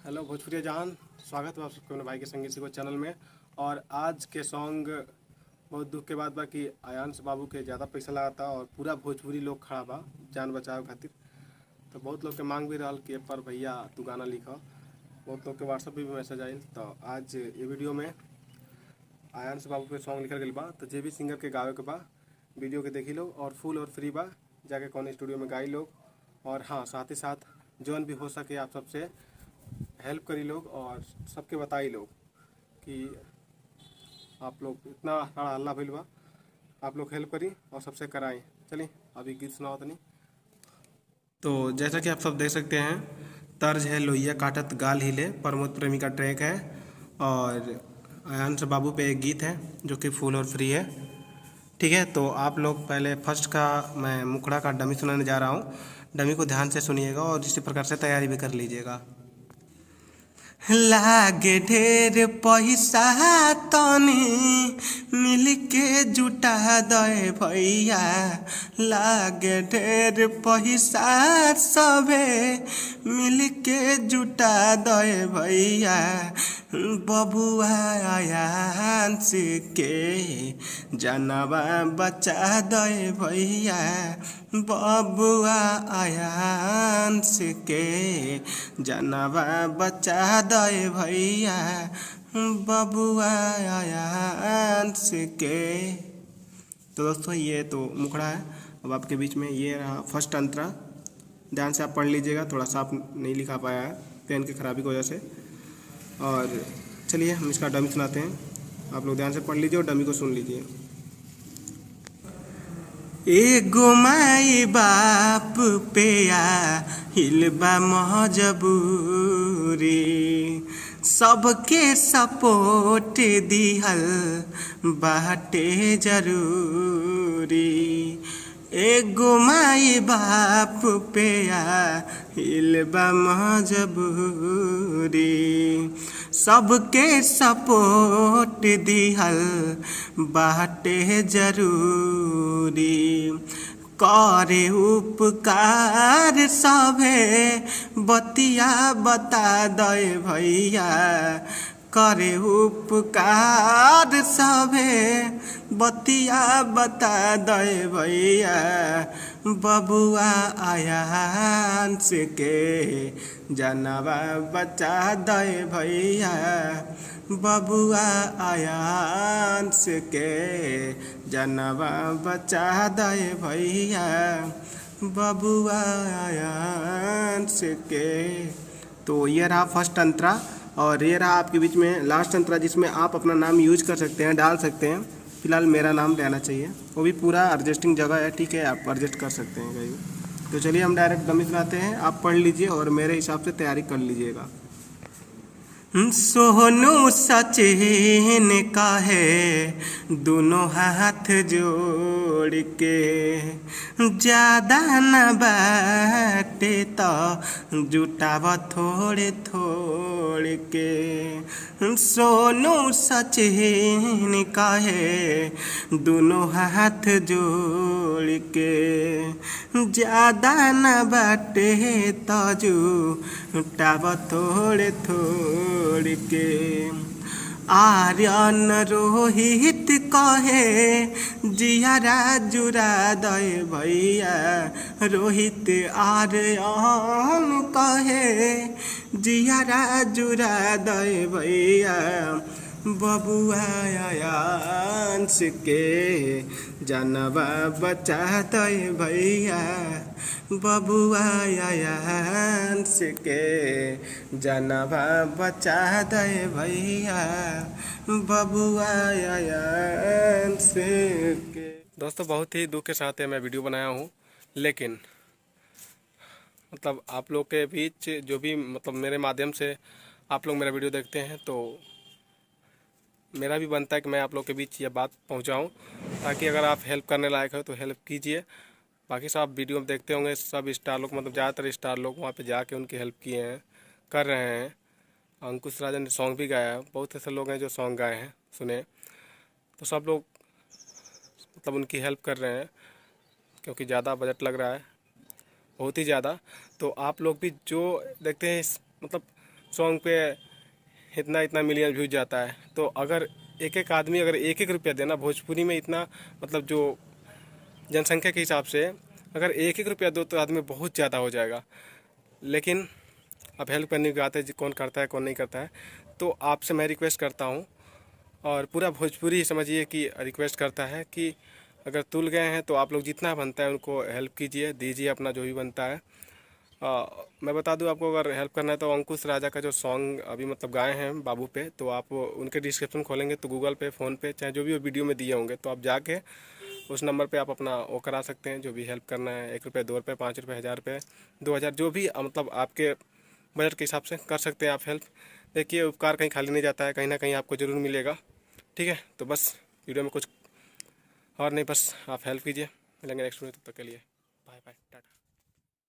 Hello Bhojpuri जहान, स्वागत है आप सबके अपने भाई के संगीत सीखो चैनल में। और आज के सॉन्ग बहुत दुख के बात बा कि आयांश बाबू के ज़्यादा पैसा लगा था और पूरा भोजपुरी लोग खड़ा बा जान बचाव खातिर। तो बहुत लोग के मांग भी रहल कि पर भैया तू गाना लिख। बहुत लोग के व्हाट्सएप पे भी मैसेज आयल। तो आज ये वीडियो में आयांश बाबू पे सॉन्ग लिखल गई बा। तो जे भी सिंगर के गावे के बा वीडियो के देखी लो और फुल और फ्री बा, जाके कौन स्टूडियो में गाई लोग। और हाँ, साथ ही साथ जौन भी हो सके आप सबसे हेल्प करी लोग और सबके बताई लोग कि आप लोग इतना सारा हल्ला भइल बा, आप लोग हेल्प करी और सबसे कराएं। चलिए अभी गीत सुनाओ तनी। तो जैसा कि आप सब देख सकते हैं, तर्ज है लोहिया काटत गाल हिले, प्रमोद प्रेमी का ट्रैक है। और आयांश बाबू पे एक गीत है जो कि फुल और फ्री है। ठीक है, तो आप लोग पहले फर्स्ट का मैं मुखड़ा का डमी सुनाने जा रहा हूँ। डमी को ध्यान से सुनिएगा और इसी प्रकार से तैयारी भी कर लीजिएगा। लागे ढेर पैसा तनी मिलके जुटा दे भैया, लागे ढेर पैसा सबे मिलके जुटा दे भैया। बबुआ आयांश के जनवा बचा दे भैया, बबुआ आयांश के जनवा बचा दे भैया, बबुआ आयांश के। तो दोस्तों ये तो मुखड़ा है। अब आपके बीच में ये रहा फर्स्ट अंतरा। ध्यान से आप पढ़ लीजिएगा, थोड़ा सा आप नहीं लिखा पाया है पेन की खराबी की वजह से। और चलिए हम इसका डमी सुनाते हैं, आप लोग ध्यान से पढ़ लीजिए और डमी को सुन लीजिए। एगो माई बाप पे हिलबा मजबूरी, सबके सपोर्ट दिहल बाटे जरूरी। एगो माई बाप पे हिलबा मजबूरी, सबके सपोर्ट दिहल बाटे जरूरी। करे उपकार सभे बतिया बता दे भैया, करे उपकार सभे बतिया बता दे भैया, बबुआ आयांश के जनवा बचा दे भैया, बबुआ आयांश के जनवा बचा दे भैया, बबुआ आयांश के। तो ये रहा फर्स्ट अंतरा और ये रहा आपके बीच में लास्ट अंतरा, जिसमें आप अपना नाम यूज कर सकते हैं, डाल सकते हैं। फिलहाल मेरा नाम रहना चाहिए, वो भी पूरा एडजस्टिंग जगह है। ठीक है, आप एडजस्ट कर सकते हैं कहीं। तो चलिए हम डायरेक्ट डमी सुनाते हैं, आप पढ़ लीजिए और मेरे हिसाब से तैयारी कर लीजिएगा। सोनू सचिन का है दोनों हाथ जोड़ के, ज्यादा न बाटे तो जुटाव थोड़े थोड़ के। सोनू सचिन का है दोनों हाथ जोड़ के, ज्यादा न बाटे तो जुटाव थोड़े थोड़ के। आर्यन रोहित कहे जियारा जुरा दे भैया, रोहित आर्यन कहे जियारा जुरा दे भैया, बबुआ आयांश के जनवा बचा दे भैया, बबुआ आयांश के जनवा बचा दे भैया, बबुआ आयांश के। दोस्तों बहुत ही दुख के साथ मैं वीडियो बनाया हूँ, लेकिन मतलब आप लोग के बीच जो भी मतलब मेरे माध्यम से आप लोग मेरा वीडियो देखते हैं, तो मेरा भी बनता है कि मैं आप लोग के बीच ये बात पहुंचाऊं, ताकि अगर आप हेल्प करने लायक हो तो हेल्प कीजिए। बाकी सब वीडियो में देखते होंगे, सब स्टार लोग मतलब ज़्यादातर स्टार लोग वहाँ पे जाके उनकी हेल्प किए हैं, कर रहे हैं। अंकुश राजा ने सॉन्ग भी गाया है, बहुत ऐसे लोग हैं जो सॉन्ग गाए हैं सुने। तो सब लोग मतलब उनकी हेल्प कर रहे हैं, क्योंकि ज़्यादा बजट लग रहा है, बहुत ही ज़्यादा। तो आप लोग भी जो देखते हैं मतलब सॉन्ग पे इतना इतना मिलियन व्यूज जाता है। तो अगर एक एक आदमी अगर एक एक रुपया देना भोजपुरी में, इतना मतलब जो जनसंख्या के हिसाब से अगर एक एक रुपया दो तो आदमी बहुत ज़्यादा हो जाएगा। लेकिन अब हेल्प करने की बात है, कौन करता है कौन नहीं करता है। तो आपसे मैं रिक्वेस्ट करता हूँ, और पूरा भोजपुरी ही समझिए कि रिक्वेस्ट करता है कि अगर तुल गए हैं तो आप लोग जितना बनता है उनको हेल्प कीजिए, दीजिए अपना जो भी बनता है। मैं बता दूं आपको, अगर हेल्प करना है तो अंकुश राजा का जो सॉन्ग अभी मतलब गाए हैं बाबू पे, तो आप उनके डिस्क्रिप्शन खोलेंगे तो गूगल पे, फ़ोन पे, चाहे जो भी वो वीडियो में दिए होंगे, तो आप जाके उस नंबर पे आप अपना वो करा सकते हैं जो भी हेल्प करना है। 1 रुपये, 2 रुपये, 5 रुपये, 1000 रुपये, 2000, जो भी मतलब आपके बजट के हिसाब से कर सकते हैं आप हेल्प। देखिए उपकार कहीं खाली नहीं जाता है, कहीं ना कहीं आपको ज़रूर मिलेगा। ठीक है, तो बस वीडियो में कुछ और नहीं, बस आप हेल्प कीजिए। मिलेंगे नेक्स्ट वीडियो, तब तक के लिए बाय बाय, टाटा।